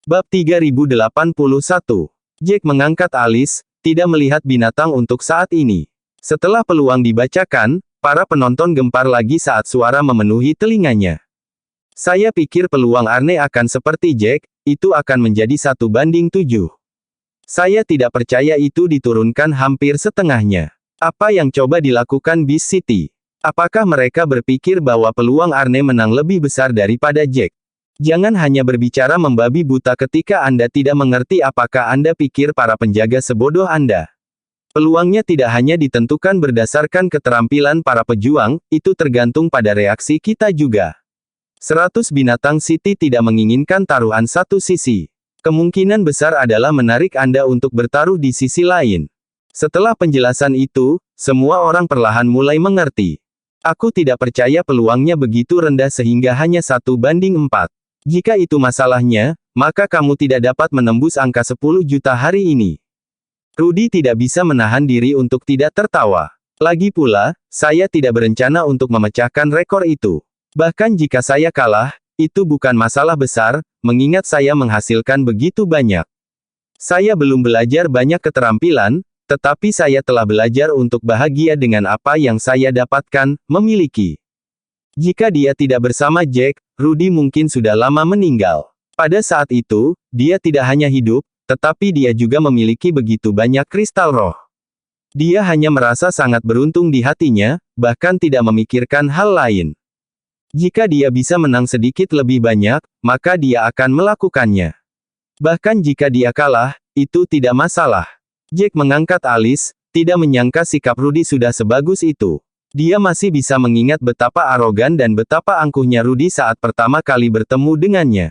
Bab 3081. Jack mengangkat alis, tidak melihat binatang untuk saat ini. Setelah peluang dibacakan, para penonton gempar lagi saat suara memenuhi telinganya. Saya pikir peluang Arne akan seperti Jack, itu akan menjadi 1:7. Saya tidak percaya itu diturunkan hampir setengahnya. Apa yang coba dilakukan Beast City? Apakah mereka berpikir bahwa peluang Arne menang lebih besar daripada Jack? Jangan hanya berbicara membabi buta ketika Anda tidak mengerti apakah Anda pikir para penjaga sebodoh Anda. Peluangnya tidak hanya ditentukan berdasarkan keterampilan para pejuang, itu tergantung pada reaksi kita juga. 100 binatang City tidak menginginkan taruhan satu sisi. Kemungkinan besar adalah menarik Anda untuk bertaruh di sisi lain. Setelah penjelasan itu, semua orang perlahan mulai mengerti. Aku tidak percaya peluangnya begitu rendah sehingga hanya 1:4. Jika itu masalahnya, maka kamu tidak dapat menembus angka 10 juta hari ini. Rudy tidak bisa menahan diri untuk tidak tertawa. Lagi pula, saya tidak berencana untuk memecahkan rekor itu. Bahkan jika saya kalah, itu bukan masalah besar, mengingat saya menghasilkan begitu banyak. Saya belum belajar banyak keterampilan, tetapi saya telah belajar untuk bahagia dengan apa yang saya dapatkan, memiliki. Jika dia tidak bersama Jack, Rudy mungkin sudah lama meninggal. Pada saat itu, dia tidak hanya hidup, tetapi dia juga memiliki begitu banyak kristal roh. Dia hanya merasa sangat beruntung di hatinya, bahkan tidak memikirkan hal lain. Jika dia bisa menang sedikit lebih banyak, maka dia akan melakukannya. Bahkan jika dia kalah, itu tidak masalah. Jack mengangkat alis, tidak menyangka sikap Rudy sudah sebagus itu. Dia masih bisa mengingat betapa arogan dan betapa angkuhnya Rudy saat pertama kali bertemu dengannya.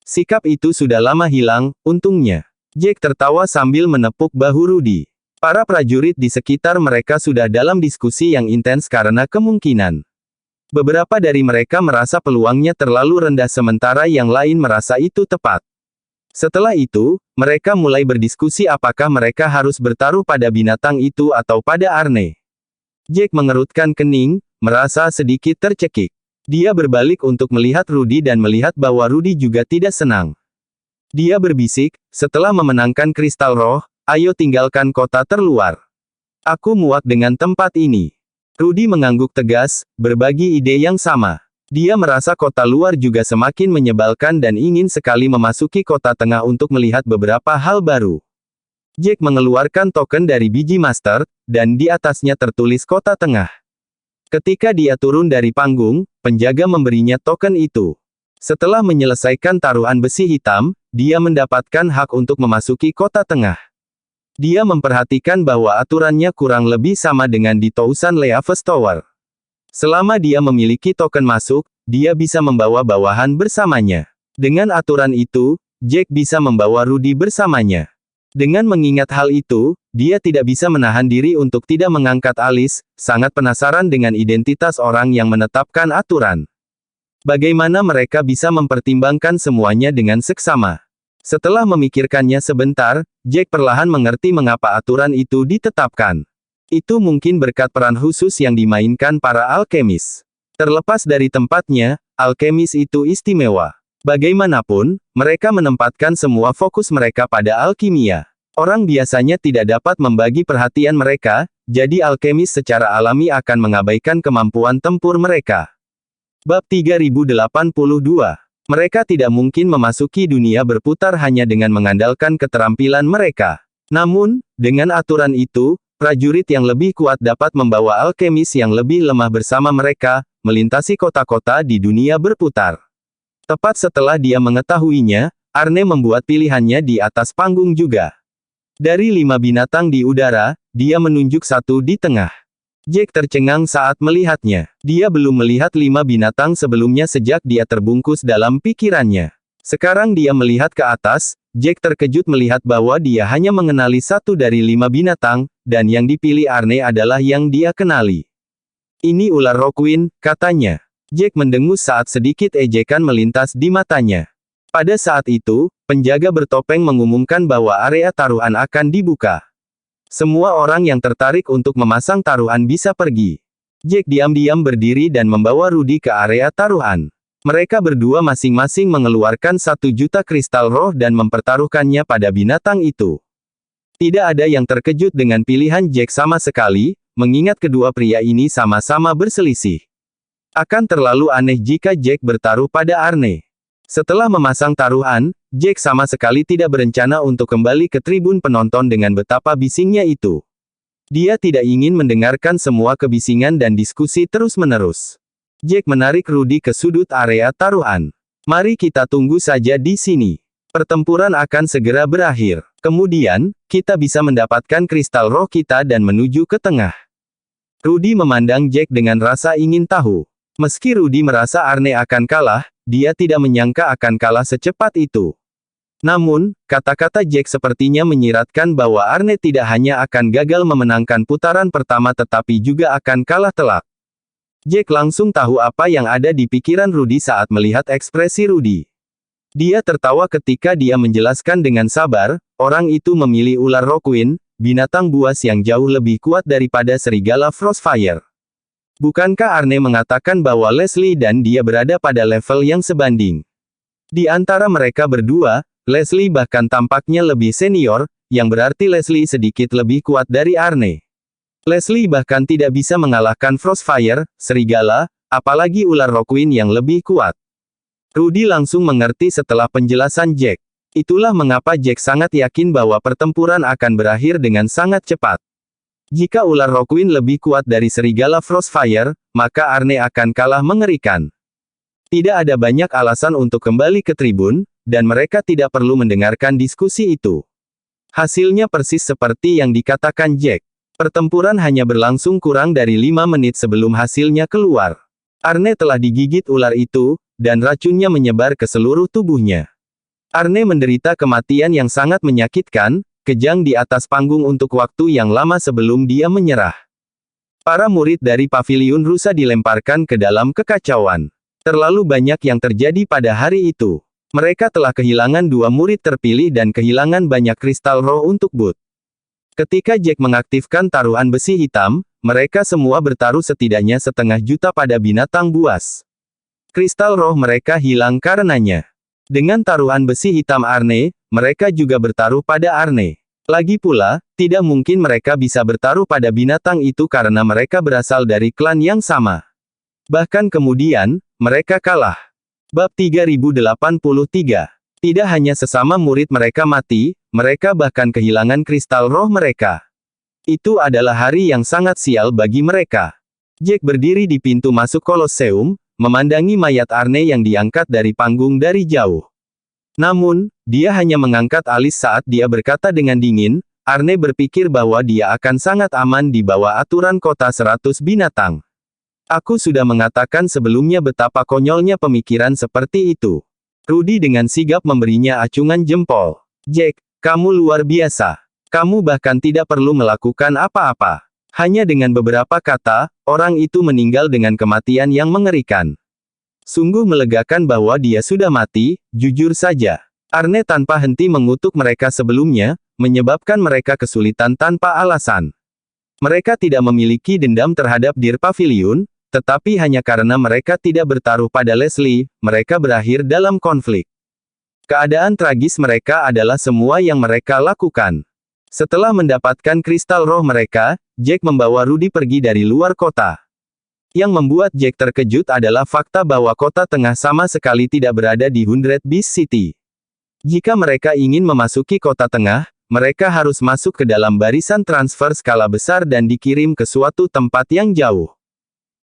Sikap itu sudah lama hilang, untungnya. Jack tertawa sambil menepuk bahu Rudy. Para prajurit di sekitar mereka sudah dalam diskusi yang intens karena kemungkinan. Beberapa dari mereka merasa peluangnya terlalu rendah sementara yang lain merasa itu tepat. Setelah itu, mereka mulai berdiskusi apakah mereka harus bertaruh pada binatang itu atau pada Arne. Jack mengerutkan kening, merasa sedikit tercekik. Dia berbalik untuk melihat Rudy dan melihat bahwa Rudy juga tidak senang. Dia berbisik, setelah memenangkan kristal roh, ayo tinggalkan kota terluar. Aku muak dengan tempat ini. Rudy mengangguk tegas, berbagi ide yang sama. Dia merasa kota luar juga semakin menyebalkan dan ingin sekali memasuki kota tengah untuk melihat beberapa hal baru. Jack mengeluarkan token dari biji master, dan di atasnya tertulis kota tengah. Ketika dia turun dari panggung, penjaga memberinya token itu. Setelah menyelesaikan taruhan besi hitam, dia mendapatkan hak untuk memasuki kota tengah. Dia memperhatikan bahwa aturannya kurang lebih sama dengan di Thousand Leaves Tower. Selama dia memiliki token masuk, dia bisa membawa bawahan bersamanya. Dengan aturan itu, Jack bisa membawa Rudy bersamanya. Dengan mengingat hal itu, dia tidak bisa menahan diri untuk tidak mengangkat alis, sangat penasaran dengan identitas orang yang menetapkan aturan. Bagaimana mereka bisa mempertimbangkan semuanya dengan seksama? Setelah memikirkannya sebentar, Jack perlahan mengerti mengapa aturan itu ditetapkan. Itu mungkin berkat peran khusus yang dimainkan para alkemis. Terlepas dari tempatnya, alkemis itu istimewa. Bagaimanapun, mereka menempatkan semua fokus mereka pada alkimia. Orang biasanya tidak dapat membagi perhatian mereka, jadi alkemis secara alami akan mengabaikan kemampuan tempur mereka. Bab 3082. Mereka tidak mungkin memasuki dunia berputar hanya dengan mengandalkan keterampilan mereka. Namun, dengan aturan itu, prajurit yang lebih kuat dapat membawa alkemis yang lebih lemah bersama mereka, melintasi kota-kota di dunia berputar. Tepat setelah dia mengetahuinya, Arne membuat pilihannya di atas panggung juga. Dari 5 binatang di udara, dia menunjuk satu di tengah. Jack tercengang saat melihatnya. Dia belum melihat 5 binatang sebelumnya sejak dia terbungkus dalam pikirannya. Sekarang dia melihat ke atas, Jack terkejut melihat bahwa dia hanya mengenali satu dari 5 binatang, dan yang dipilih Arne adalah yang dia kenali. Ini ular Rockwind, katanya. Jack mendengus saat sedikit ejekan melintas di matanya. Pada saat itu, penjaga bertopeng mengumumkan bahwa area taruhan akan dibuka. Semua orang yang tertarik untuk memasang taruhan bisa pergi. Jack diam-diam berdiri dan membawa Rudy ke area taruhan. Mereka berdua masing-masing mengeluarkan 1 juta kristal roh dan mempertaruhkannya pada binatang itu. Tidak ada yang terkejut dengan pilihan Jack sama sekali, mengingat kedua pria ini sama-sama berselisih. Akan terlalu aneh jika Jack bertaruh pada Arne. Setelah memasang taruhan, Jack sama sekali tidak berencana untuk kembali ke tribun penonton dengan betapa bisingnya itu. Dia tidak ingin mendengarkan semua kebisingan dan diskusi terus-menerus. Jack menarik Rudy ke sudut area taruhan. Mari kita tunggu saja di sini. Pertempuran akan segera berakhir. Kemudian, kita bisa mendapatkan kristal roh kita dan menuju ke tengah. Rudy memandang Jack dengan rasa ingin tahu. Meski Rudy merasa Arne akan kalah, dia tidak menyangka akan kalah secepat itu. Namun, kata-kata Jack sepertinya menyiratkan bahwa Arne tidak hanya akan gagal memenangkan putaran pertama tetapi juga akan kalah telak. Jack langsung tahu apa yang ada di pikiran Rudy saat melihat ekspresi Rudy. Dia tertawa ketika dia menjelaskan dengan sabar, orang itu memilih ular Rockwind, binatang buas yang jauh lebih kuat daripada serigala Frostfire. Bukankah Arne mengatakan bahwa Leslie dan dia berada pada level yang sebanding? Di antara mereka berdua, Leslie bahkan tampaknya lebih senior, yang berarti Leslie sedikit lebih kuat dari Arne. Leslie bahkan tidak bisa mengalahkan Frostfire, serigala, apalagi ular Rockwind yang lebih kuat. Rudy langsung mengerti setelah penjelasan Jack. Itulah mengapa Jack sangat yakin bahwa pertempuran akan berakhir dengan sangat cepat. Jika ular Rockwind lebih kuat dari serigala Frostfire, maka Arne akan kalah mengerikan. Tidak ada banyak alasan untuk kembali ke tribun, dan mereka tidak perlu mendengarkan diskusi itu. Hasilnya persis seperti yang dikatakan Jack. Pertempuran hanya berlangsung kurang dari 5 menit sebelum hasilnya keluar. Arne telah digigit ular itu, dan racunnya menyebar ke seluruh tubuhnya. Arne menderita kematian yang sangat menyakitkan, kejang di atas panggung untuk waktu yang lama sebelum dia menyerah. Para murid dari paviliun rusa dilemparkan ke dalam kekacauan. Terlalu banyak yang terjadi pada hari itu. Mereka telah kehilangan 2 murid terpilih dan kehilangan banyak kristal roh untuk Booth. Ketika Jack mengaktifkan taruhan besi hitam, mereka semua bertaruh setidaknya 1/2 juta pada binatang buas. Kristal roh mereka hilang karenanya. Dengan taruhan besi hitam Arne, mereka juga bertaruh pada Arne. Lagi pula, tidak mungkin mereka bisa bertaruh pada binatang itu karena mereka berasal dari klan yang sama. Bahkan kemudian, mereka kalah. Bab 3083. Tidak hanya sesama murid mereka mati, mereka bahkan kehilangan kristal roh mereka. Itu adalah hari yang sangat sial bagi mereka. Jack berdiri di pintu masuk Kolosseum, memandangi mayat Arne yang diangkat dari panggung dari jauh. Namun, dia hanya mengangkat alis saat dia berkata dengan dingin, Arne berpikir bahwa dia akan sangat aman di bawah aturan kota 100 binatang. Aku sudah mengatakan sebelumnya betapa konyolnya pemikiran seperti itu. Rudy dengan sigap memberinya acungan jempol. Jack, kamu luar biasa. Kamu bahkan tidak perlu melakukan apa-apa. Hanya dengan beberapa kata, orang itu meninggal dengan kematian yang mengerikan. Sungguh melegakan bahwa dia sudah mati, jujur saja. Arne tanpa henti mengutuk mereka sebelumnya, menyebabkan mereka kesulitan tanpa alasan. Mereka tidak memiliki dendam terhadap Dir Pavilion, tetapi hanya karena mereka tidak bertaruh pada Leslie, mereka berakhir dalam konflik. Keadaan tragis mereka adalah semua yang mereka lakukan. Setelah mendapatkan kristal roh mereka, Jack membawa Rudy pergi dari luar kota. Yang membuat Jack terkejut adalah fakta bahwa kota tengah sama sekali tidak berada di 100 Beast City. Jika mereka ingin memasuki kota tengah, mereka harus masuk ke dalam barisan transfer skala besar dan dikirim ke suatu tempat yang jauh.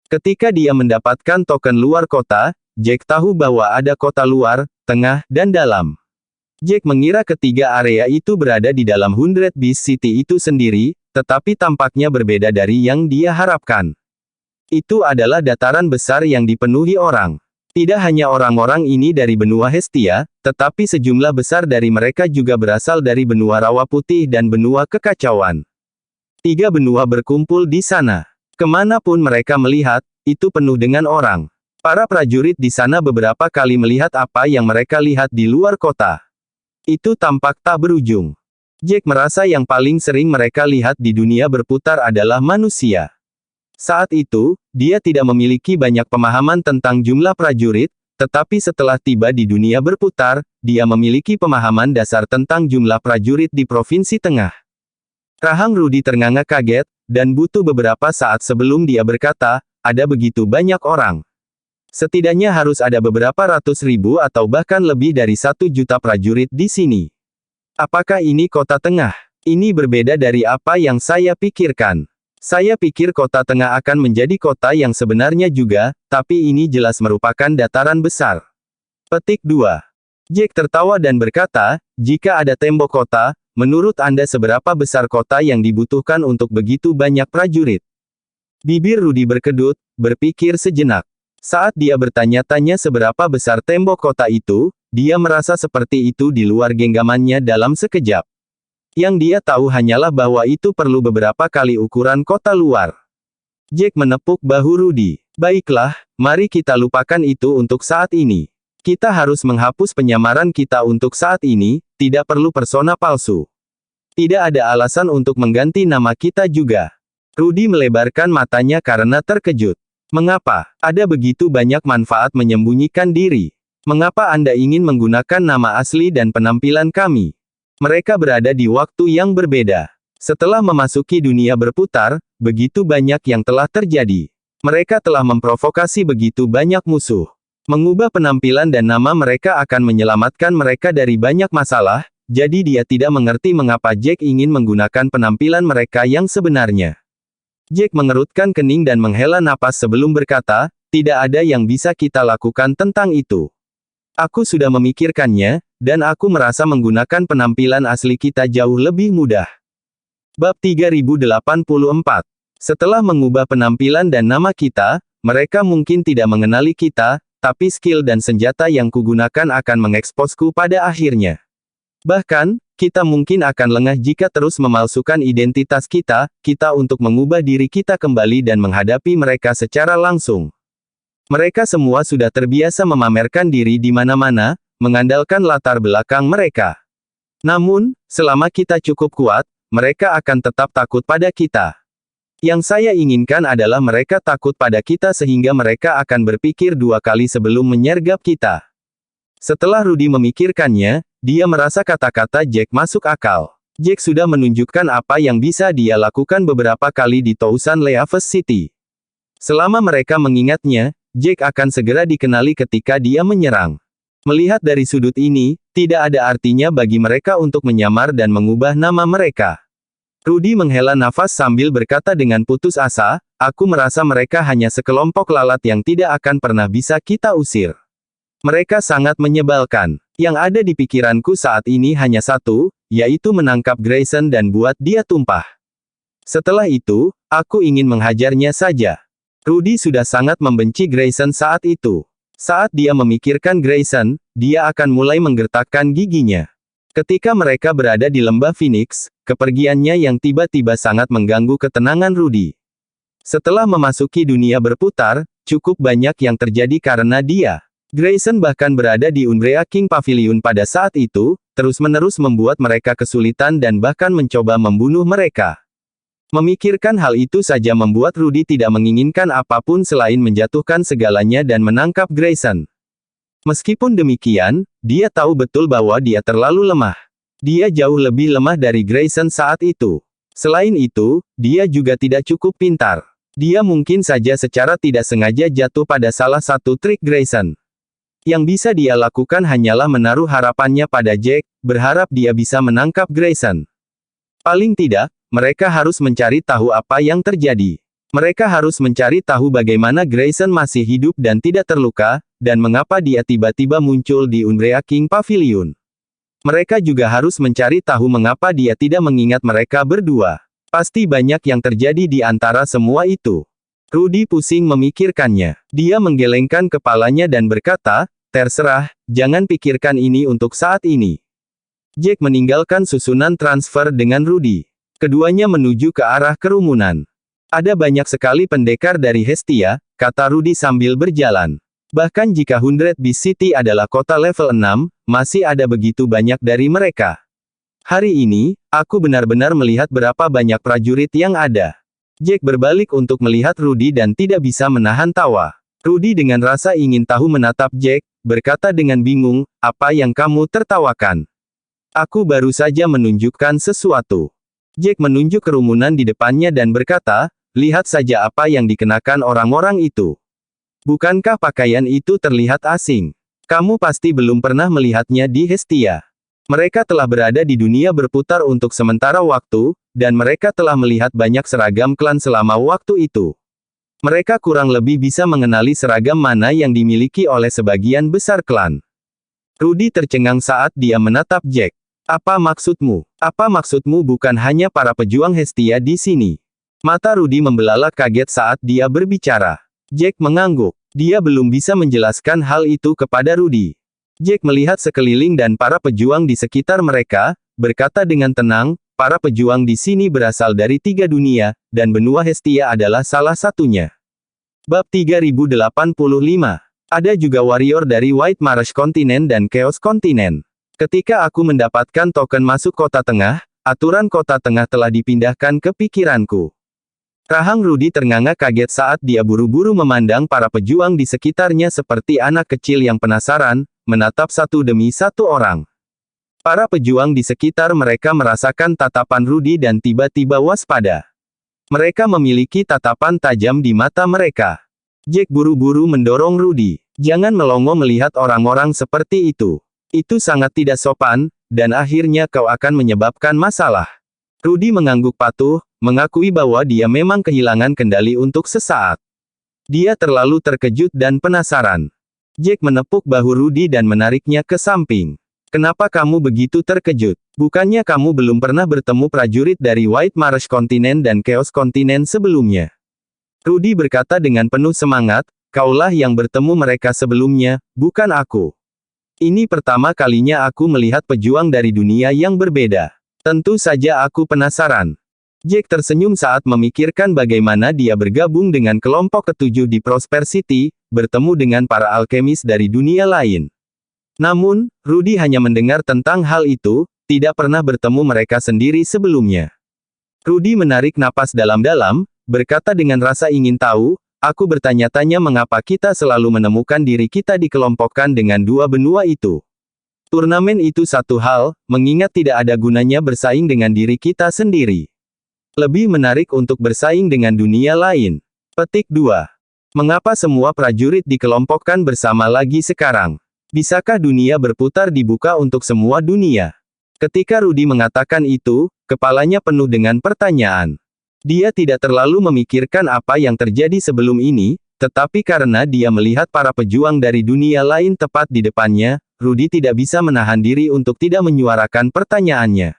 Ketika dia mendapatkan token luar kota, Jack tahu bahwa ada kota luar, tengah, dan dalam. Jack mengira ketiga area itu berada di dalam 100 Beast City itu sendiri, tetapi tampaknya berbeda dari yang dia harapkan. Itu adalah dataran besar yang dipenuhi orang. Tidak hanya orang-orang ini dari benua Hestia, tetapi sejumlah besar dari mereka juga berasal dari benua Rawa Putih dan benua Kekacauan. 3 benua berkumpul di sana. Kemanapun mereka melihat, itu penuh dengan orang. Para prajurit di sana beberapa kali melihat apa yang mereka lihat di luar kota. Itu tampak tak berujung. Jack merasa yang paling sering mereka lihat di dunia berputar adalah manusia. Saat itu, dia tidak memiliki banyak pemahaman tentang jumlah prajurit, Tetapi setelah tiba di dunia berputar, dia memiliki pemahaman dasar tentang jumlah prajurit di Provinsi Tengah. Rahang Rudy ternganga kaget, dan butuh beberapa saat sebelum dia berkata, ada begitu banyak orang. Setidaknya harus ada beberapa ratus ribu atau bahkan lebih dari 1 juta prajurit di sini. Apakah ini kota tengah? Ini berbeda dari apa yang saya pikirkan. Saya pikir kota tengah akan menjadi kota yang sebenarnya juga, tapi ini jelas merupakan dataran besar. Petik 2. Jack tertawa dan berkata, jika ada tembok kota, menurut Anda seberapa besar kota yang dibutuhkan untuk begitu banyak prajurit? Bibir Rudy berkedut, berpikir sejenak. Saat dia bertanya-tanya seberapa besar tembok kota itu, dia merasa seperti itu di luar genggamannya dalam sekejap. Yang dia tahu hanyalah bahwa itu perlu beberapa kali ukuran kota luar. Jack menepuk bahu Rudy. Baiklah, mari kita lupakan itu untuk saat ini. Kita harus menghapus penyamaran kita untuk saat ini, tidak perlu persona palsu. Tidak ada alasan untuk mengganti nama kita juga. Rudy melebarkan matanya karena terkejut. Mengapa? Ada begitu banyak manfaat menyembunyikan diri. Mengapa Anda ingin menggunakan nama asli dan penampilan kami? Mereka berada di waktu yang berbeda. Setelah memasuki dunia berputar, begitu banyak yang telah terjadi. Mereka telah memprovokasi begitu banyak musuh. Mengubah penampilan dan nama mereka akan menyelamatkan mereka dari banyak masalah, jadi dia tidak mengerti mengapa Jack ingin menggunakan penampilan mereka yang sebenarnya. Jack mengerutkan kening dan menghela napas sebelum berkata, tidak ada yang bisa kita lakukan tentang itu. Aku sudah memikirkannya, dan aku merasa menggunakan penampilan asli kita jauh lebih mudah. Bab 3084. Setelah mengubah penampilan dan nama kita, mereka mungkin tidak mengenali kita, tapi skill dan senjata yang kugunakan akan mengeksposku pada akhirnya. Bahkan, kita mungkin akan lengah jika terus memalsukan identitas kita untuk mengubah diri kita kembali dan menghadapi mereka secara langsung. Mereka semua sudah terbiasa memamerkan diri di mana-mana, mengandalkan latar belakang mereka. Namun, selama kita cukup kuat, mereka akan tetap takut pada kita. Yang saya inginkan adalah mereka takut pada kita sehingga mereka akan berpikir 2 kali sebelum menyergap kita. Setelah Rudy memikirkannya, dia merasa kata-kata Jack masuk akal. Jack sudah menunjukkan apa yang bisa dia lakukan beberapa kali di Tousan Leaves City. Selama mereka mengingatnya, Jack akan segera dikenali ketika dia menyerang. Melihat dari sudut ini, tidak ada artinya bagi mereka untuk menyamar dan mengubah nama mereka. Rudy menghela nafas sambil berkata dengan putus asa, aku merasa mereka hanya sekelompok lalat yang tidak akan pernah bisa kita usir. Mereka sangat menyebalkan. Yang ada di pikiranku saat ini hanya satu, yaitu menangkap Grayson dan buat dia tumpah. Setelah itu, aku ingin menghajarnya saja. Rudy sudah sangat membenci Grayson saat itu. Saat dia memikirkan Grayson, dia akan mulai menggertakkan giginya. Ketika mereka berada di lembah Phoenix, kepergiannya yang tiba-tiba sangat mengganggu ketenangan Rudy. Setelah memasuki dunia berputar, cukup banyak yang terjadi karena dia. Grayson bahkan berada di Umbrea King Pavilion pada saat itu, terus-menerus membuat mereka kesulitan dan bahkan mencoba membunuh mereka. Memikirkan hal itu saja membuat Rudy tidak menginginkan apapun selain menjatuhkan segalanya dan menangkap Grayson. Meskipun demikian, dia tahu betul bahwa dia terlalu lemah. Dia jauh lebih lemah dari Grayson saat itu. Selain itu, dia juga tidak cukup pintar. Dia mungkin saja secara tidak sengaja jatuh pada salah satu trik Grayson. Yang bisa dia lakukan hanyalah menaruh harapannya pada Jack, berharap dia bisa menangkap Grayson. Paling tidak, mereka harus mencari tahu apa yang terjadi. Mereka harus mencari tahu bagaimana Grayson masih hidup dan tidak terluka, dan mengapa dia tiba-tiba muncul di Umbrea King Pavilion. Mereka juga harus mencari tahu mengapa dia tidak mengingat mereka berdua. Pasti banyak yang terjadi di antara semua itu. Rudy pusing memikirkannya. Dia menggelengkan kepalanya dan berkata, terserah, jangan pikirkan ini untuk saat ini. Jack meninggalkan susunan transfer dengan Rudy. Keduanya menuju ke arah kerumunan. Ada banyak sekali pendekar dari Hestia, kata Rudy sambil berjalan. Bahkan jika 100 Beast City adalah kota level 6, masih ada begitu banyak dari mereka. Hari ini, aku benar-benar melihat berapa banyak prajurit yang ada. Jack berbalik untuk melihat Rudy dan tidak bisa menahan tawa. Rudy dengan rasa ingin tahu menatap Jack, berkata dengan bingung, apa yang kamu tertawakan? Aku baru saja menunjukkan sesuatu. Jack menunjuk kerumunan di depannya dan berkata, lihat saja apa yang dikenakan orang-orang itu. Bukankah pakaian itu terlihat asing? Kamu pasti belum pernah melihatnya di Hestia. Mereka telah berada di dunia berputar untuk sementara waktu, dan mereka telah melihat banyak seragam klan selama waktu itu. Mereka kurang lebih bisa mengenali seragam mana yang dimiliki oleh sebagian besar klan. Rudy tercengang saat dia menatap Jack. Apa maksudmu? Apa maksudmu bukan hanya para pejuang Hestia di sini? Mata Rudy membelalak kaget saat dia berbicara. Jack mengangguk. Dia belum bisa menjelaskan hal itu kepada Rudy. Jack melihat sekeliling dan para pejuang di sekitar mereka, berkata dengan tenang, para pejuang di sini berasal dari 3 dunia, dan benua Hestia adalah salah satunya. Bab 3085. Ada juga warrior dari White Marsh Continent dan Chaos Continent. Ketika aku mendapatkan token masuk kota tengah, aturan kota tengah telah dipindahkan ke pikiranku. Rahang Rudy ternganga kaget saat dia buru-buru memandang para pejuang di sekitarnya seperti anak kecil yang penasaran, menatap satu demi satu orang. Para pejuang di sekitar mereka merasakan tatapan Rudy dan tiba-tiba waspada. Mereka memiliki tatapan tajam di mata mereka. Jack buru-buru mendorong Rudy. Jangan melongo melihat orang-orang seperti itu. Itu sangat tidak sopan, dan akhirnya kau akan menyebabkan masalah. Rudy mengangguk patuh, mengakui bahwa dia memang kehilangan kendali untuk sesaat. Dia terlalu terkejut dan penasaran. Jack menepuk bahu Rudy dan menariknya ke samping. Kenapa kamu begitu terkejut? Bukannya kamu belum pernah bertemu prajurit dari White Marsh Continent dan Chaos Continent sebelumnya? Rudy berkata dengan penuh semangat, kaulah yang bertemu mereka sebelumnya, bukan aku. Ini pertama kalinya aku melihat pejuang dari dunia yang berbeda. Tentu saja aku penasaran. Jack tersenyum saat memikirkan bagaimana dia bergabung dengan kelompok ketujuh di Prosper City, bertemu dengan para alkemis dari dunia lain. Namun, Rudy hanya mendengar tentang hal itu, tidak pernah bertemu mereka sendiri sebelumnya. Rudy menarik napas dalam-dalam, berkata dengan rasa ingin tahu, aku bertanya-tanya mengapa kita selalu menemukan diri kita dikelompokkan dengan 2 benua itu. Turnamen itu satu hal, mengingat tidak ada gunanya bersaing dengan diri kita sendiri. Lebih menarik untuk bersaing dengan dunia lain. Petik 2. Mengapa semua prajurit dikelompokkan bersama lagi sekarang? Bisakah dunia berputar dibuka untuk semua dunia? Ketika Rudy mengatakan itu, kepalanya penuh dengan pertanyaan. Dia tidak terlalu memikirkan apa yang terjadi sebelum ini, tetapi karena dia melihat para pejuang dari dunia lain tepat di depannya, Rudy tidak bisa menahan diri untuk tidak menyuarakan pertanyaannya.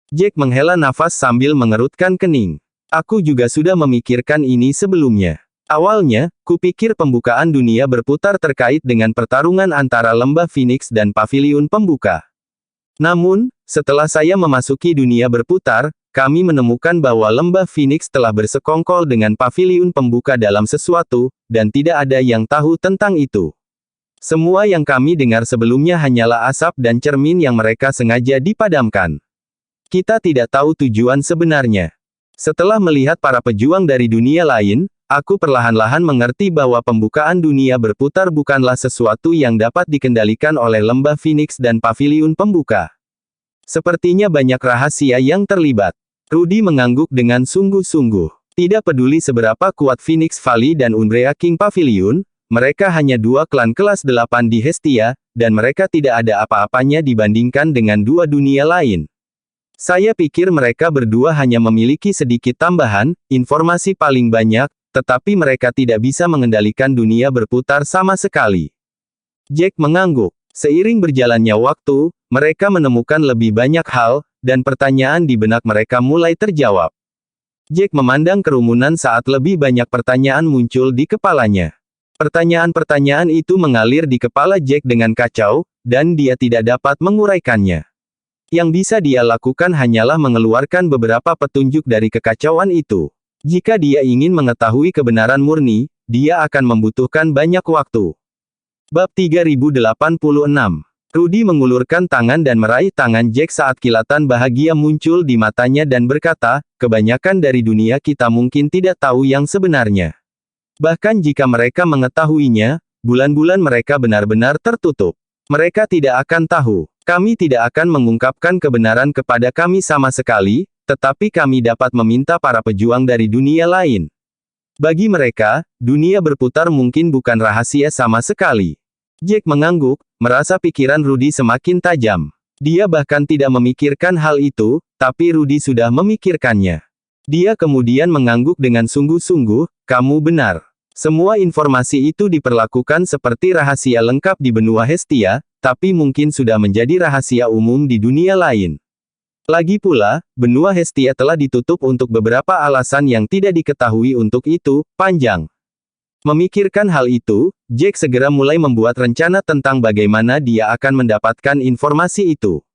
Jack menghela nafas sambil mengerutkan kening. Aku juga sudah memikirkan ini sebelumnya. Awalnya, kupikir pembukaan dunia berputar terkait dengan pertarungan antara lembah Phoenix dan paviliun pembuka. Namun, setelah saya memasuki dunia berputar, kami menemukan bahwa lembah Phoenix telah bersekongkol dengan paviliun pembuka dalam sesuatu, dan tidak ada yang tahu tentang itu. Semua yang kami dengar sebelumnya hanyalah asap dan cermin yang mereka sengaja dipadamkan. Kita tidak tahu tujuan sebenarnya. Setelah melihat para pejuang dari dunia lain, aku perlahan-lahan mengerti bahwa pembukaan dunia berputar bukanlah sesuatu yang dapat dikendalikan oleh lembah Phoenix dan paviliun pembuka. Sepertinya banyak rahasia yang terlibat. Rudy mengangguk dengan sungguh-sungguh. Tidak peduli seberapa kuat Phoenix Valley dan Umbrea King Pavilion, mereka hanya 2 klan kelas 8 di Hestia, dan mereka tidak ada apa-apanya dibandingkan dengan 2 dunia lain. Saya pikir mereka berdua hanya memiliki sedikit tambahan, informasi paling banyak, tetapi mereka tidak bisa mengendalikan dunia berputar sama sekali. Jack mengangguk. Seiring berjalannya waktu, mereka menemukan lebih banyak hal, dan pertanyaan di benak mereka mulai terjawab. Jack memandang kerumunan saat lebih banyak pertanyaan muncul di kepalanya. Pertanyaan-pertanyaan itu mengalir di kepala Jack dengan kacau, dan dia tidak dapat menguraikannya. Yang bisa dia lakukan hanyalah mengeluarkan beberapa petunjuk dari kekacauan itu. Jika dia ingin mengetahui kebenaran murni, dia akan membutuhkan banyak waktu. Bab 3086. Rudy mengulurkan tangan dan meraih tangan Jack saat kilatan bahagia muncul di matanya dan berkata, kebanyakan dari dunia kita mungkin tidak tahu yang sebenarnya. Bahkan jika mereka mengetahuinya, bulan-bulan mereka benar-benar tertutup. Mereka tidak akan tahu. Kami tidak akan mengungkapkan kebenaran kepada kami sama sekali, tetapi kami dapat meminta para pejuang dari dunia lain. Bagi mereka, dunia berputar mungkin bukan rahasia sama sekali. Jack mengangguk, merasa pikiran Rudy semakin tajam. Dia bahkan tidak memikirkan hal itu, tapi Rudy sudah memikirkannya. Dia kemudian mengangguk dengan sungguh-sungguh, kamu benar. Semua informasi itu diperlakukan seperti rahasia lengkap di benua Hestia, tapi mungkin sudah menjadi rahasia umum di dunia lain. Lagi pula, benua Hestia telah ditutup untuk beberapa alasan yang tidak diketahui untuk itu, panjang. Memikirkan hal itu, Jack segera mulai membuat rencana tentang bagaimana dia akan mendapatkan informasi itu.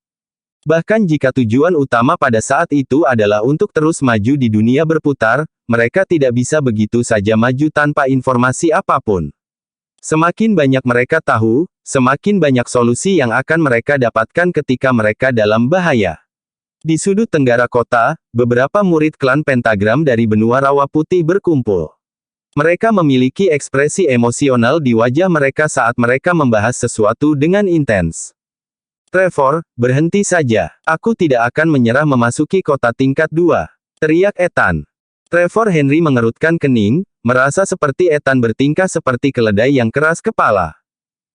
Bahkan jika tujuan utama pada saat itu adalah untuk terus maju di dunia berputar, mereka tidak bisa begitu saja maju tanpa informasi apapun. Semakin banyak mereka tahu, semakin banyak solusi yang akan mereka dapatkan ketika mereka dalam bahaya. Di sudut tenggara kota, beberapa murid klan Pentagram dari benua Rawa Putih berkumpul. Mereka memiliki ekspresi emosional di wajah mereka saat mereka membahas sesuatu dengan intens. Trevor, berhenti saja. Aku tidak akan menyerah memasuki kota tingkat 2. Teriak Ethan. Trevor Henry mengerutkan kening, merasa seperti Ethan bertingkah seperti keledai yang keras kepala.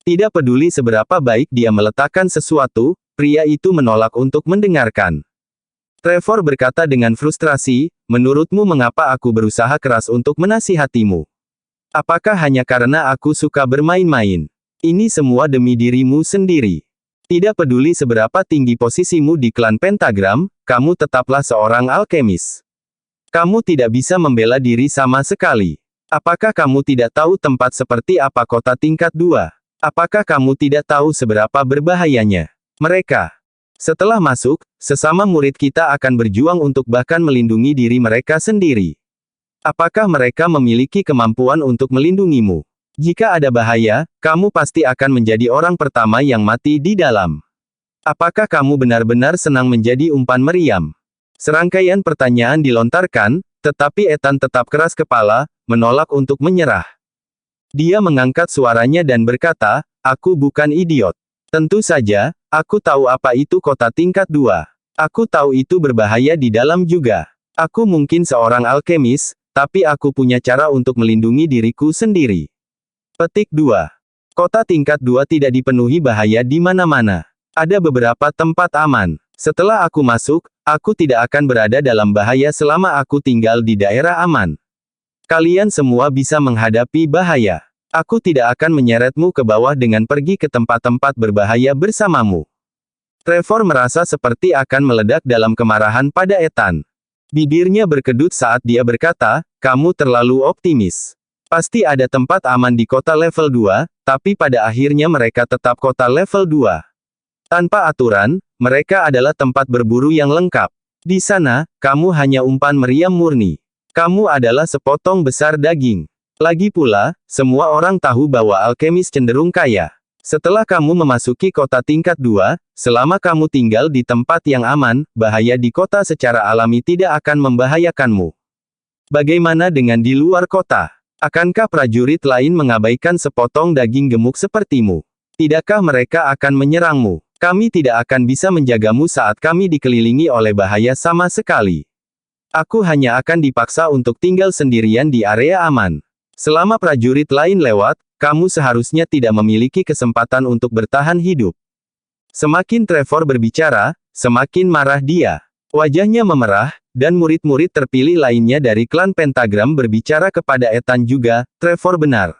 Tidak peduli seberapa baik dia meletakkan sesuatu, pria itu menolak untuk mendengarkan. Trevor berkata dengan frustrasi, menurutmu mengapa aku berusaha keras untuk menasihatimu? Apakah hanya karena aku suka bermain-main? Ini semua demi dirimu sendiri. Tidak peduli seberapa tinggi posisimu di klan Pentagram, kamu tetaplah seorang alkemis. Kamu tidak bisa membela diri sama sekali. Apakah kamu tidak tahu tempat seperti apa kota tingkat 2? Apakah kamu tidak tahu seberapa berbahayanya mereka? Setelah masuk, sesama murid kita akan berjuang untuk bahkan melindungi diri mereka sendiri. Apakah mereka memiliki kemampuan untuk melindungimu? Jika ada bahaya, kamu pasti akan menjadi orang pertama yang mati di dalam. Apakah kamu benar-benar senang menjadi umpan meriam? Serangkaian pertanyaan dilontarkan, tetapi Ethan tetap keras kepala, menolak untuk menyerah. Dia mengangkat suaranya dan berkata, aku bukan idiot. Tentu saja, aku tahu apa itu kota tingkat 2. Aku tahu itu berbahaya di dalam juga. Aku mungkin seorang alkemis, tapi aku punya cara untuk melindungi diriku sendiri. Petik 2. Kota tingkat 2 tidak dipenuhi bahaya di mana-mana. Ada beberapa tempat aman. Setelah aku masuk, aku tidak akan berada dalam bahaya selama aku tinggal di daerah aman. Kalian semua bisa menghadapi bahaya. Aku tidak akan menyeretmu ke bawah dengan pergi ke tempat-tempat berbahaya bersamamu. Trevor merasa seperti akan meledak dalam kemarahan pada Ethan. Bibirnya berkedut saat dia berkata, kamu terlalu optimis. Pasti ada tempat aman di kota level 2, tapi pada akhirnya mereka tetap kota level 2. Tanpa aturan, mereka adalah tempat berburu yang lengkap. Di sana, kamu hanya umpan meriam murni. Kamu adalah sepotong besar daging. Lagi pula, semua orang tahu bahwa alkemis cenderung kaya. Setelah kamu memasuki kota tingkat 2, selama kamu tinggal di tempat yang aman, bahaya di kota secara alami tidak akan membahayakanmu. Bagaimana dengan di luar kota? Akankah prajurit lain mengabaikan sepotong daging gemuk sepertimu? Tidakkah mereka akan menyerangmu? Kami tidak akan bisa menjagamu saat kami dikelilingi oleh bahaya sama sekali. Aku hanya akan dipaksa untuk tinggal sendirian di area aman. Selama prajurit lain lewat, kamu seharusnya tidak memiliki kesempatan untuk bertahan hidup. Semakin Trevor berbicara, semakin marah dia. Wajahnya memerah, dan murid-murid terpilih lainnya dari klan Pentagram berbicara kepada Ethan juga, Trevor benar.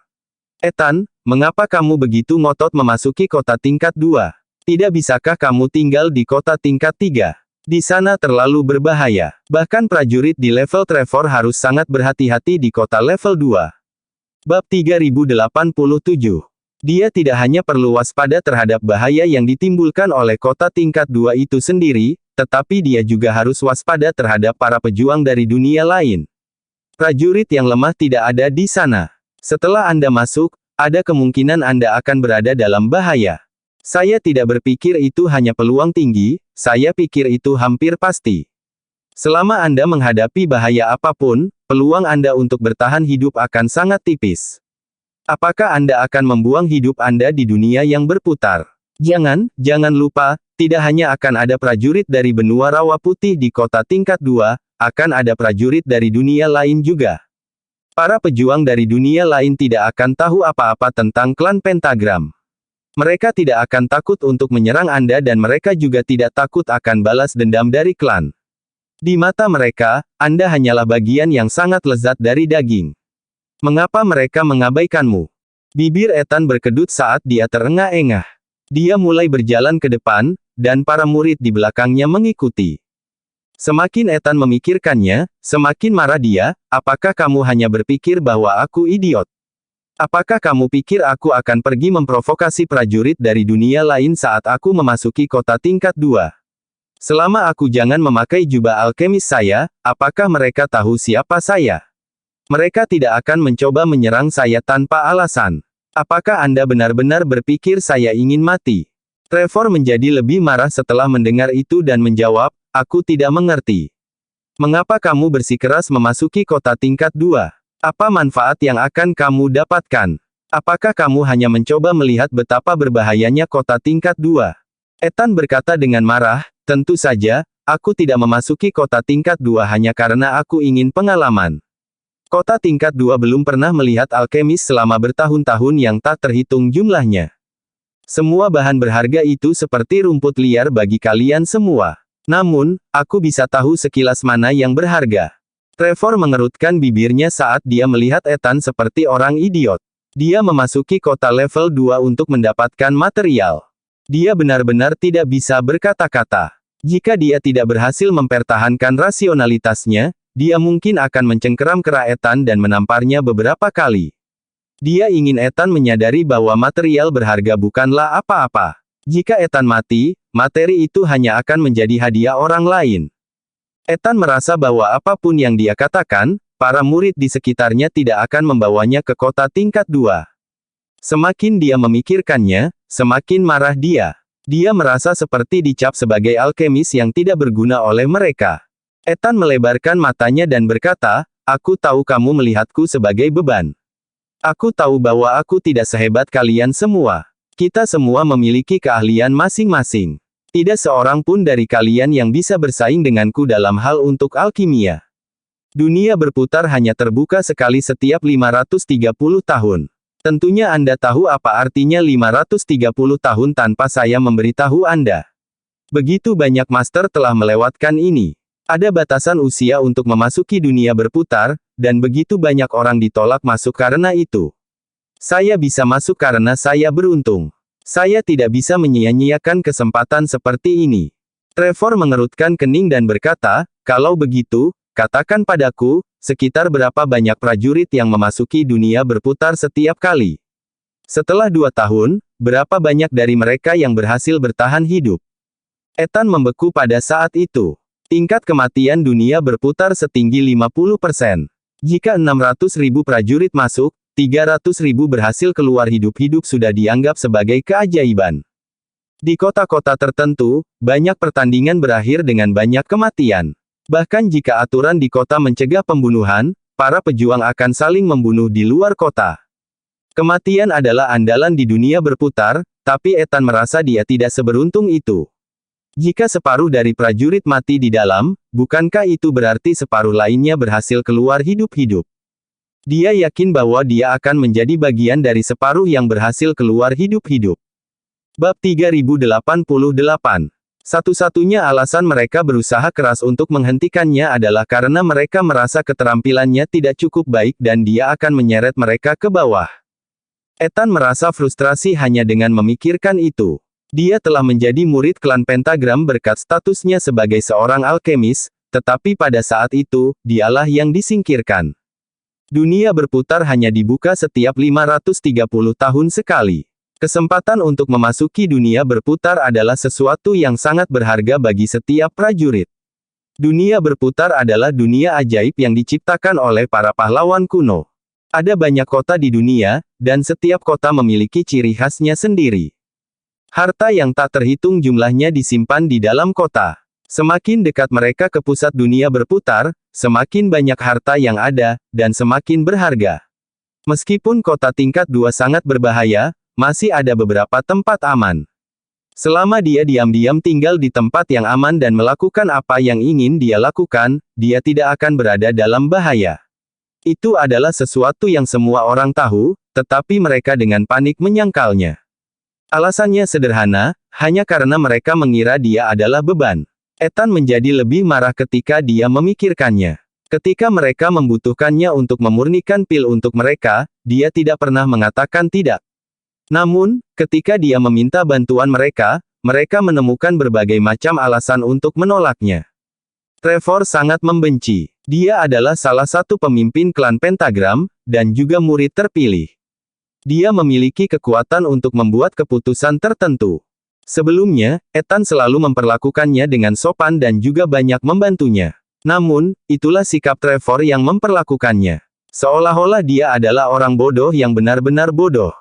Ethan, mengapa kamu begitu ngotot memasuki kota tingkat 2? Tidak bisakah kamu tinggal di kota tingkat 3? Di sana terlalu berbahaya. Bahkan prajurit di level Trevor harus sangat berhati-hati di kota level 2. Bab 3087. Dia tidak hanya perlu waspada terhadap bahaya yang ditimbulkan oleh kota tingkat 2 itu sendiri, tetapi dia juga harus waspada terhadap para pejuang dari dunia lain. Prajurit yang lemah tidak ada di sana. Setelah Anda masuk, ada kemungkinan Anda akan berada dalam bahaya. Saya tidak berpikir itu hanya peluang tinggi, saya pikir itu hampir pasti. Selama Anda menghadapi bahaya apapun, peluang Anda untuk bertahan hidup akan sangat tipis. Apakah Anda akan membuang hidup Anda di dunia yang berputar? Jangan lupa, tidak hanya akan ada prajurit dari benua rawa putih di kota tingkat 2, akan ada prajurit dari dunia lain juga. Para pejuang dari dunia lain tidak akan tahu apa-apa tentang klan Pentagram. Mereka tidak akan takut untuk menyerang Anda dan mereka juga tidak takut akan balas dendam dari klan. Di mata mereka, Anda hanyalah bagian yang sangat lezat dari daging. Mengapa mereka mengabaikanmu? Bibir Ethan berkedut saat dia terengah-engah. Dia mulai berjalan ke depan, dan para murid di belakangnya mengikuti. Semakin Ethan memikirkannya, semakin marah dia. Apakah kamu hanya berpikir bahwa aku idiot? Apakah kamu pikir aku akan pergi memprovokasi prajurit dari dunia lain saat aku memasuki kota tingkat 2? Selama aku jangan memakai jubah alkemis saya, apakah mereka tahu siapa saya? Mereka tidak akan mencoba menyerang saya tanpa alasan. Apakah Anda benar-benar berpikir saya ingin mati? Trevor menjadi lebih marah setelah mendengar itu dan menjawab, aku tidak mengerti. Mengapa kamu bersikeras memasuki kota tingkat 2? Apa manfaat yang akan kamu dapatkan? Apakah kamu hanya mencoba melihat betapa berbahayanya kota tingkat 2? Ethan berkata dengan marah, tentu saja, aku tidak memasuki kota tingkat 2 hanya karena aku ingin pengalaman. Kota tingkat 2 belum pernah melihat alkemis selama bertahun-tahun yang tak terhitung jumlahnya. Semua bahan berharga itu seperti rumput liar bagi kalian semua. Namun, aku bisa tahu sekilas mana yang berharga. Trevor mengerutkan bibirnya saat dia melihat Ethan seperti orang idiot. Dia memasuki kota level 2 untuk mendapatkan material. Dia benar-benar tidak bisa berkata-kata. Jika dia tidak berhasil mempertahankan rasionalitasnya, dia mungkin akan mencengkeram kera Ethan dan menamparnya beberapa kali. Dia ingin Ethan menyadari bahwa material berharga bukanlah apa-apa. Jika Ethan mati, materi itu hanya akan menjadi hadiah orang lain. Ethan merasa bahwa apapun yang dia katakan, para murid di sekitarnya tidak akan membawanya ke kota tingkat 2. Semakin dia memikirkannya, semakin marah dia. Dia merasa seperti dicap sebagai alkemis yang tidak berguna oleh mereka. Ethan melebarkan matanya dan berkata, aku tahu kamu melihatku sebagai beban. Aku tahu bahwa aku tidak sehebat kalian semua. Kita semua memiliki keahlian masing-masing. Tidak seorang pun dari kalian yang bisa bersaing denganku dalam hal untuk alkimia. Dunia berputar hanya terbuka sekali setiap 530 tahun. Tentunya Anda tahu apa artinya 530 tahun tanpa saya memberitahu Anda. Begitu banyak master telah melewatkan ini. Ada batasan usia untuk memasuki dunia berputar, dan begitu banyak orang ditolak masuk karena itu. Saya bisa masuk karena saya beruntung. Saya tidak bisa menyia-nyiakan kesempatan seperti ini. Trevor mengerutkan kening dan berkata, kalau begitu, katakan padaku, sekitar berapa banyak prajurit yang memasuki dunia berputar setiap kali? Setelah 2 tahun, berapa banyak dari mereka yang berhasil bertahan hidup? Ethan membeku pada saat itu. Tingkat kematian dunia berputar setinggi 50%. Jika 600.000 prajurit masuk, 300.000 berhasil keluar hidup-hidup sudah dianggap sebagai keajaiban. Di kota-kota tertentu, banyak pertandingan berakhir dengan banyak kematian. Bahkan jika aturan di kota mencegah pembunuhan, para pejuang akan saling membunuh di luar kota. Kematian adalah andalan di dunia berputar, tapi Ethan merasa dia tidak seberuntung itu. Jika separuh dari prajurit mati di dalam, bukankah itu berarti separuh lainnya berhasil keluar hidup-hidup? Dia yakin bahwa dia akan menjadi bagian dari separuh yang berhasil keluar hidup-hidup. Bab 3088. Satu-satunya alasan mereka berusaha keras untuk menghentikannya adalah karena mereka merasa keterampilannya tidak cukup baik dan dia akan menyeret mereka ke bawah. Ethan merasa frustrasi hanya dengan memikirkan itu. Dia telah menjadi murid klan Pentagram berkat statusnya sebagai seorang alkemis, tetapi pada saat itu, dialah yang disingkirkan. Dunia berputar hanya dibuka setiap 530 tahun sekali. Kesempatan untuk memasuki dunia berputar adalah sesuatu yang sangat berharga bagi setiap prajurit. Dunia berputar adalah dunia ajaib yang diciptakan oleh para pahlawan kuno. Ada banyak kota di dunia, dan setiap kota memiliki ciri khasnya sendiri. Harta yang tak terhitung jumlahnya disimpan di dalam kota. Semakin dekat mereka ke pusat dunia berputar, semakin banyak harta yang ada, dan semakin berharga. Meskipun kota tingkat 2 sangat berbahaya, masih ada beberapa tempat aman. Selama dia diam-diam tinggal di tempat yang aman dan melakukan apa yang ingin dia lakukan, dia tidak akan berada dalam bahaya. Itu adalah sesuatu yang semua orang tahu, tetapi mereka dengan panik menyangkalnya. Alasannya sederhana, hanya karena mereka mengira dia adalah beban. Ethan menjadi lebih marah ketika dia memikirkannya. Ketika mereka membutuhkannya untuk memurnikan pil untuk mereka, dia tidak pernah mengatakan tidak. Namun, ketika dia meminta bantuan mereka, mereka menemukan berbagai macam alasan untuk menolaknya. Trevor sangat membenci. Dia adalah salah satu pemimpin klan Pentagram, dan juga murid terpilih. Dia memiliki kekuatan untuk membuat keputusan tertentu. Sebelumnya, Ethan selalu memperlakukannya dengan sopan dan juga banyak membantunya. Namun, itulah sikap Trevor yang memperlakukannya. Seolah-olah dia adalah orang bodoh yang benar-benar bodoh.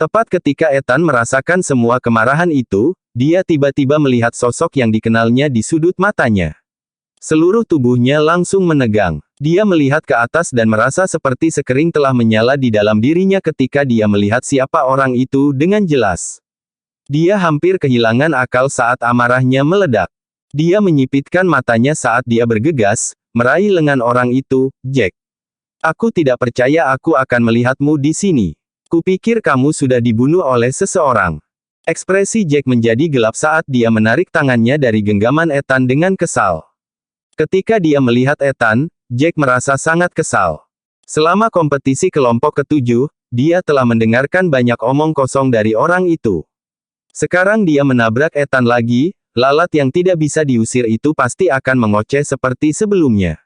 Tepat ketika Ethan merasakan semua kemarahan itu, dia tiba-tiba melihat sosok yang dikenalnya di sudut matanya. Seluruh tubuhnya langsung menegang. Dia melihat ke atas dan merasa seperti sekering telah menyala di dalam dirinya ketika dia melihat siapa orang itu dengan jelas. Dia hampir kehilangan akal saat amarahnya meledak. Dia menyipitkan matanya saat dia bergegas, meraih lengan orang itu, Jack. Aku tidak percaya aku akan melihatmu di sini. Kupikir kamu sudah dibunuh oleh seseorang. Ekspresi Jack menjadi gelap saat dia menarik tangannya dari genggaman Ethan dengan kesal. Ketika dia melihat Ethan, Jack merasa sangat kesal. Selama kompetisi kelompok ke-7, dia telah mendengarkan banyak omong kosong dari orang itu. Sekarang dia menabrak Ethan lagi, lalat yang tidak bisa diusir itu pasti akan mengoceh seperti sebelumnya.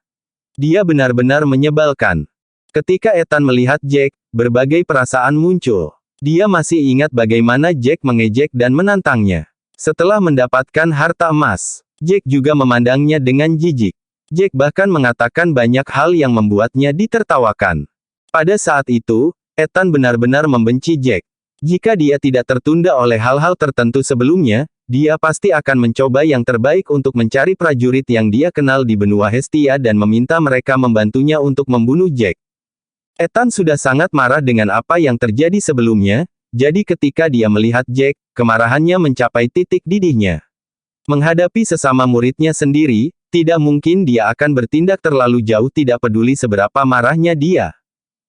Dia benar-benar menyebalkan. Ketika Ethan melihat Jack, berbagai perasaan muncul. Dia masih ingat bagaimana Jack mengejek dan menantangnya. Setelah mendapatkan harta emas, Jack juga memandangnya dengan jijik. Jack bahkan mengatakan banyak hal yang membuatnya ditertawakan. Pada saat itu, Ethan benar-benar membenci Jack. Jika dia tidak tertunda oleh hal-hal tertentu sebelumnya, dia pasti akan mencoba yang terbaik untuk mencari prajurit yang dia kenal di benua Hestia dan meminta mereka membantunya untuk membunuh Jack. Ethan sudah sangat marah dengan apa yang terjadi sebelumnya, jadi ketika dia melihat Jack, kemarahannya mencapai titik didihnya. Menghadapi sesama muridnya sendiri, tidak mungkin dia akan bertindak terlalu jauh tidak peduli seberapa marahnya dia.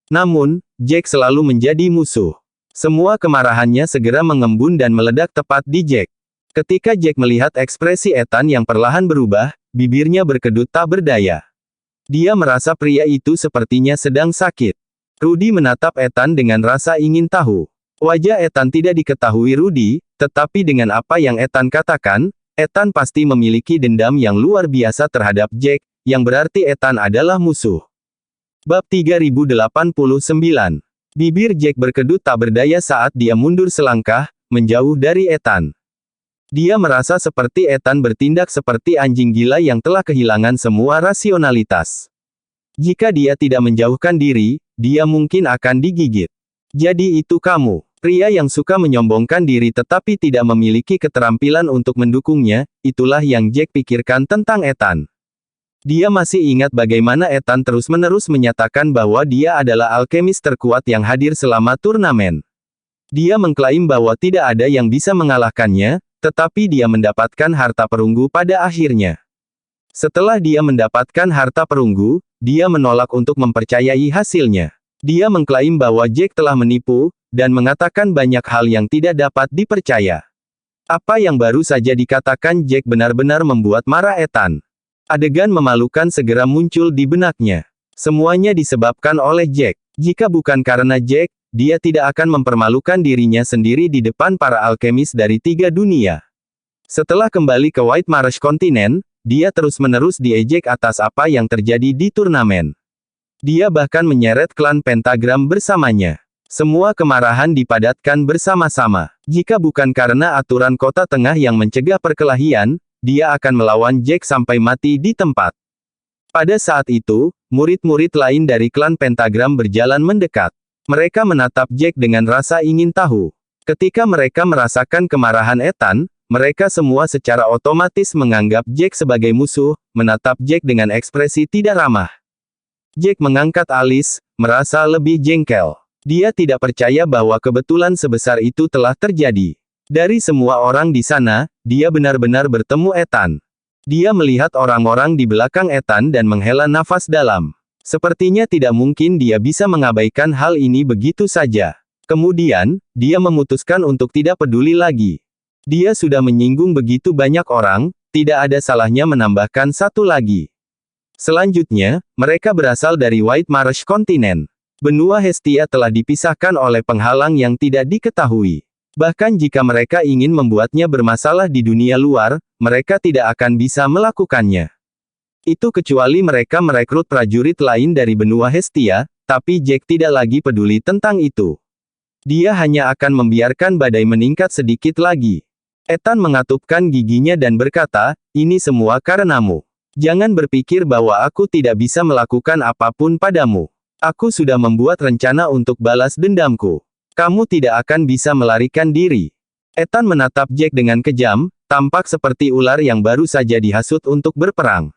Namun, Jack selalu menjadi musuh. Semua kemarahannya segera mengembun dan meledak tepat di Jack. Ketika Jack melihat ekspresi Ethan yang perlahan berubah, bibirnya berkedut tak berdaya. Dia merasa pria itu sepertinya sedang sakit. Rudy menatap Ethan dengan rasa ingin tahu. Wajah Ethan tidak diketahui Rudy, tetapi dengan apa yang Ethan katakan, Ethan pasti memiliki dendam yang luar biasa terhadap Jack, yang berarti Ethan adalah musuh. Bab 3089. Bibir Jack berkedut tak berdaya saat dia mundur selangkah, menjauh dari Ethan. Dia merasa seperti Ethan bertindak seperti anjing gila yang telah kehilangan semua rasionalitas. Jika dia tidak menjauhkan diri, dia mungkin akan digigit. Jadi itu kamu, pria yang suka menyombongkan diri tetapi tidak memiliki keterampilan untuk mendukungnya, itulah yang Jack pikirkan tentang Ethan. Dia masih ingat bagaimana Ethan terus-menerus menyatakan bahwa dia adalah alkemis terkuat yang hadir selama turnamen. Dia mengklaim bahwa tidak ada yang bisa mengalahkannya, tetapi dia mendapatkan harta perunggu pada akhirnya. Setelah dia mendapatkan harta perunggu, dia menolak untuk mempercayai hasilnya. Dia mengklaim bahwa Jack telah menipu, dan mengatakan banyak hal yang tidak dapat dipercaya. Apa yang baru saja dikatakan Jack benar-benar membuat marah Ethan. Adegan memalukan segera muncul di benaknya. Semuanya disebabkan oleh Jack. Jika bukan karena Jack, dia tidak akan mempermalukan dirinya sendiri di depan para alkemis dari 3 dunia. Setelah kembali ke White Marsh Continent, dia terus-menerus diejek atas apa yang terjadi di turnamen. Dia bahkan menyeret klan Pentagram bersamanya. Semua kemarahan dipadatkan bersama-sama. Jika bukan karena aturan kota tengah yang mencegah perkelahian, dia akan melawan Jack sampai mati di tempat. Pada saat itu, murid-murid lain dari klan Pentagram berjalan mendekat. Mereka menatap Jack dengan rasa ingin tahu. Ketika mereka merasakan kemarahan Ethan, mereka semua secara otomatis menganggap Jack sebagai musuh, menatap Jack dengan ekspresi tidak ramah. Jack mengangkat alis, merasa lebih jengkel. Dia tidak percaya bahwa kebetulan sebesar itu telah terjadi. Dari semua orang di sana, dia benar-benar bertemu Ethan. Dia melihat orang-orang di belakang Ethan dan menghela nafas dalam. Sepertinya tidak mungkin dia bisa mengabaikan hal ini begitu saja. Kemudian, dia memutuskan untuk tidak peduli lagi. Dia sudah menyinggung begitu banyak orang, tidak ada salahnya menambahkan satu lagi. Selanjutnya, mereka berasal dari White Marsh Continent. Benua Hestia telah dipisahkan oleh penghalang yang tidak diketahui. Bahkan jika mereka ingin membuatnya bermasalah di dunia luar, mereka tidak akan bisa melakukannya. Itu kecuali mereka merekrut prajurit lain dari benua Hestia, tapi Jack tidak lagi peduli tentang itu. Dia hanya akan membiarkan badai meningkat sedikit lagi. Ethan mengatupkan giginya dan berkata, ini semua karenamu. Jangan berpikir bahwa aku tidak bisa melakukan apapun padamu. Aku sudah membuat rencana untuk balas dendamku. Kamu tidak akan bisa melarikan diri. Ethan menatap Jack dengan kejam, tampak seperti ular yang baru saja dihasut untuk berperang.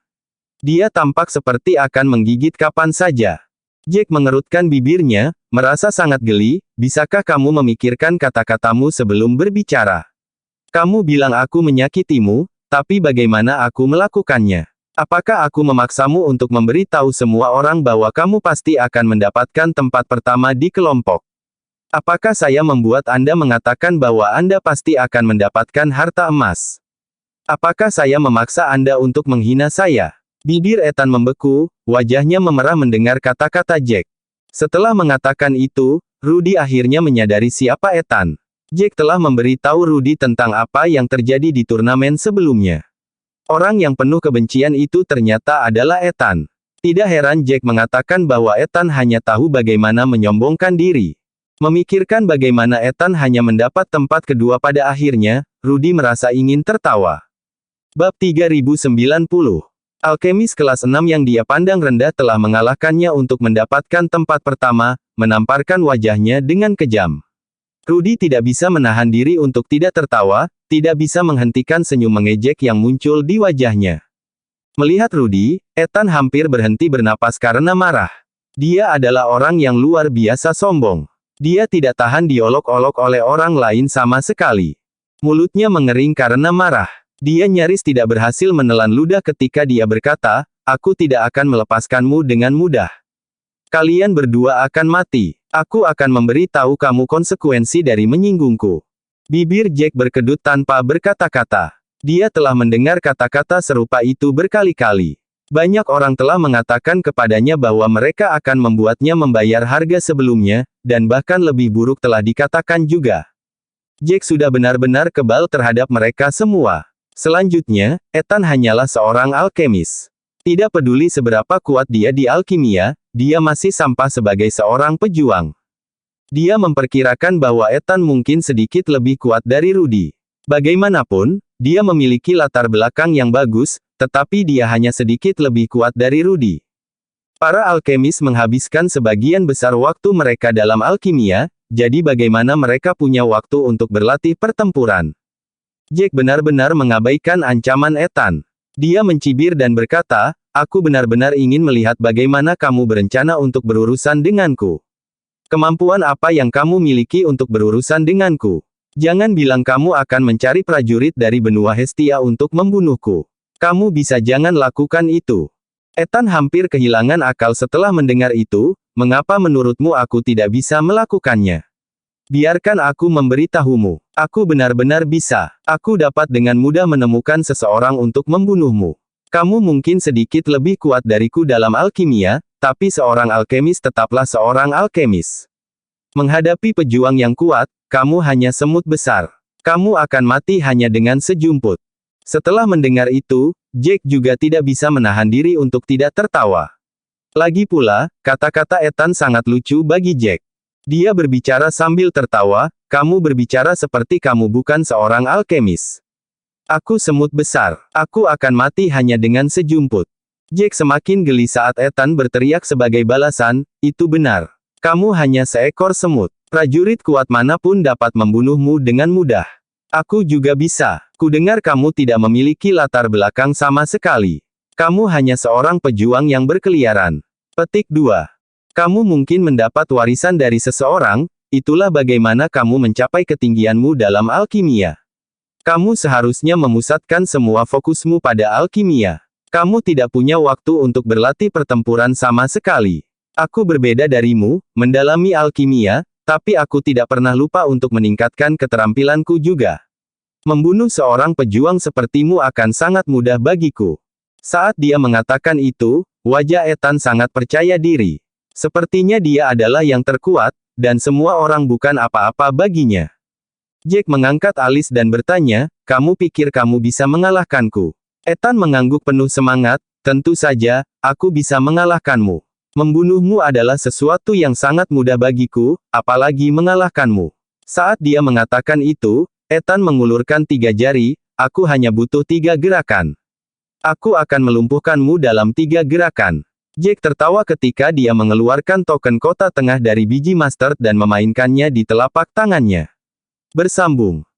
Dia tampak seperti akan menggigit kapan saja. Jack mengerutkan bibirnya, merasa sangat geli. Bisakah kamu memikirkan kata-katamu sebelum berbicara? Kamu bilang aku menyakitimu, tapi bagaimana aku melakukannya? Apakah aku memaksamu untuk memberitahu semua orang bahwa kamu pasti akan mendapatkan tempat pertama di kelompok? Apakah saya membuat Anda mengatakan bahwa Anda pasti akan mendapatkan harta emas? Apakah saya memaksa Anda untuk menghina saya? Bibir Ethan membeku, wajahnya memerah mendengar kata-kata Jack. Setelah mengatakan itu, Rudy akhirnya menyadari siapa Ethan. Jack telah memberitahu Rudy tentang apa yang terjadi di turnamen sebelumnya. Orang yang penuh kebencian itu ternyata adalah Ethan. Tidak heran Jack mengatakan bahwa Ethan hanya tahu bagaimana menyombongkan diri. Memikirkan bagaimana Ethan hanya mendapat tempat kedua pada akhirnya, Rudy merasa ingin tertawa. Bab 3090. Alkemis kelas 6 yang dia pandang rendah telah mengalahkannya untuk mendapatkan tempat pertama, menamparkan wajahnya dengan kejam. Rudy tidak bisa menahan diri untuk tidak tertawa, tidak bisa menghentikan senyum mengejek yang muncul di wajahnya. Melihat Rudy, Ethan hampir berhenti bernapas karena marah. Dia adalah orang yang luar biasa sombong. Dia tidak tahan diolok-olok oleh orang lain sama sekali. Mulutnya mengering karena marah. Dia nyaris tidak berhasil menelan ludah ketika dia berkata, aku tidak akan melepaskanmu dengan mudah. Kalian berdua akan mati. Aku akan memberitahu kamu konsekuensi dari menyinggungku. Bibir Jack berkedut tanpa berkata-kata. Dia telah mendengar kata-kata serupa itu berkali-kali. Banyak orang telah mengatakan kepadanya bahwa mereka akan membuatnya membayar harga sebelumnya, dan bahkan lebih buruk telah dikatakan juga. Jack sudah benar-benar kebal terhadap mereka semua. Selanjutnya, Ethan hanyalah seorang alkemis. Tidak peduli seberapa kuat dia di alkimia, dia masih sampah sebagai seorang pejuang. Dia memperkirakan bahwa Ethan mungkin sedikit lebih kuat dari Rudy. Bagaimanapun, dia memiliki latar belakang yang bagus, tetapi dia hanya sedikit lebih kuat dari Rudy. Para alkemis menghabiskan sebagian besar waktu mereka dalam alkimia, jadi bagaimana mereka punya waktu untuk berlatih pertempuran? Jack benar-benar mengabaikan ancaman Ethan. Dia mencibir dan berkata, aku benar-benar ingin melihat bagaimana kamu berencana untuk berurusan denganku. Kemampuan apa yang kamu miliki untuk berurusan denganku? Jangan bilang kamu akan mencari prajurit dari benua Hestia untuk membunuhku. Kamu bisa jangan lakukan itu. Ethan hampir kehilangan akal setelah mendengar itu, mengapa menurutmu aku tidak bisa melakukannya? Biarkan aku memberitahumu. Aku benar-benar bisa. Aku dapat dengan mudah menemukan seseorang untuk membunuhmu. Kamu mungkin sedikit lebih kuat dariku dalam alkimia, tapi seorang alkemis tetaplah seorang alkemis. Menghadapi pejuang yang kuat, kamu hanya semut besar. Kamu akan mati hanya dengan sejumput. Setelah mendengar itu, Jack juga tidak bisa menahan diri untuk tidak tertawa. Lagi pula, kata-kata Ethan sangat lucu bagi Jack. Dia berbicara sambil tertawa, kamu berbicara seperti kamu bukan seorang alkemis. Aku semut besar. Aku akan mati hanya dengan sejumput. Jack semakin geli saat Ethan berteriak sebagai balasan, itu benar. Kamu hanya seekor semut. Prajurit kuat manapun dapat membunuhmu dengan mudah. Aku juga bisa. Kudengar kamu tidak memiliki latar belakang sama sekali. Kamu hanya seorang pejuang yang berkeliaran. Petik 2. Kamu mungkin mendapat warisan dari seseorang, itulah bagaimana kamu mencapai ketinggianmu dalam alkimia. Kamu seharusnya memusatkan semua fokusmu pada alkimia. Kamu tidak punya waktu untuk berlatih pertempuran sama sekali. Aku berbeda darimu, mendalami alkimia, tapi aku tidak pernah lupa untuk meningkatkan keterampilanku juga. Membunuh seorang pejuang sepertimu akan sangat mudah bagiku. Saat dia mengatakan itu, wajah Ethan sangat percaya diri. Sepertinya dia adalah yang terkuat, dan semua orang bukan apa-apa baginya. Jack mengangkat alis dan bertanya, kamu pikir kamu bisa mengalahkanku? Ethan mengangguk penuh semangat, tentu saja, aku bisa mengalahkanmu. Membunuhmu adalah sesuatu yang sangat mudah bagiku, apalagi mengalahkanmu. Saat dia mengatakan itu, Ethan mengulurkan 3 jari, aku hanya butuh 3 gerakan. Aku akan melumpuhkanmu dalam 3 gerakan. Jack tertawa ketika dia mengeluarkan token kota tengah dari biji mustard dan memainkannya di telapak tangannya. Bersambung.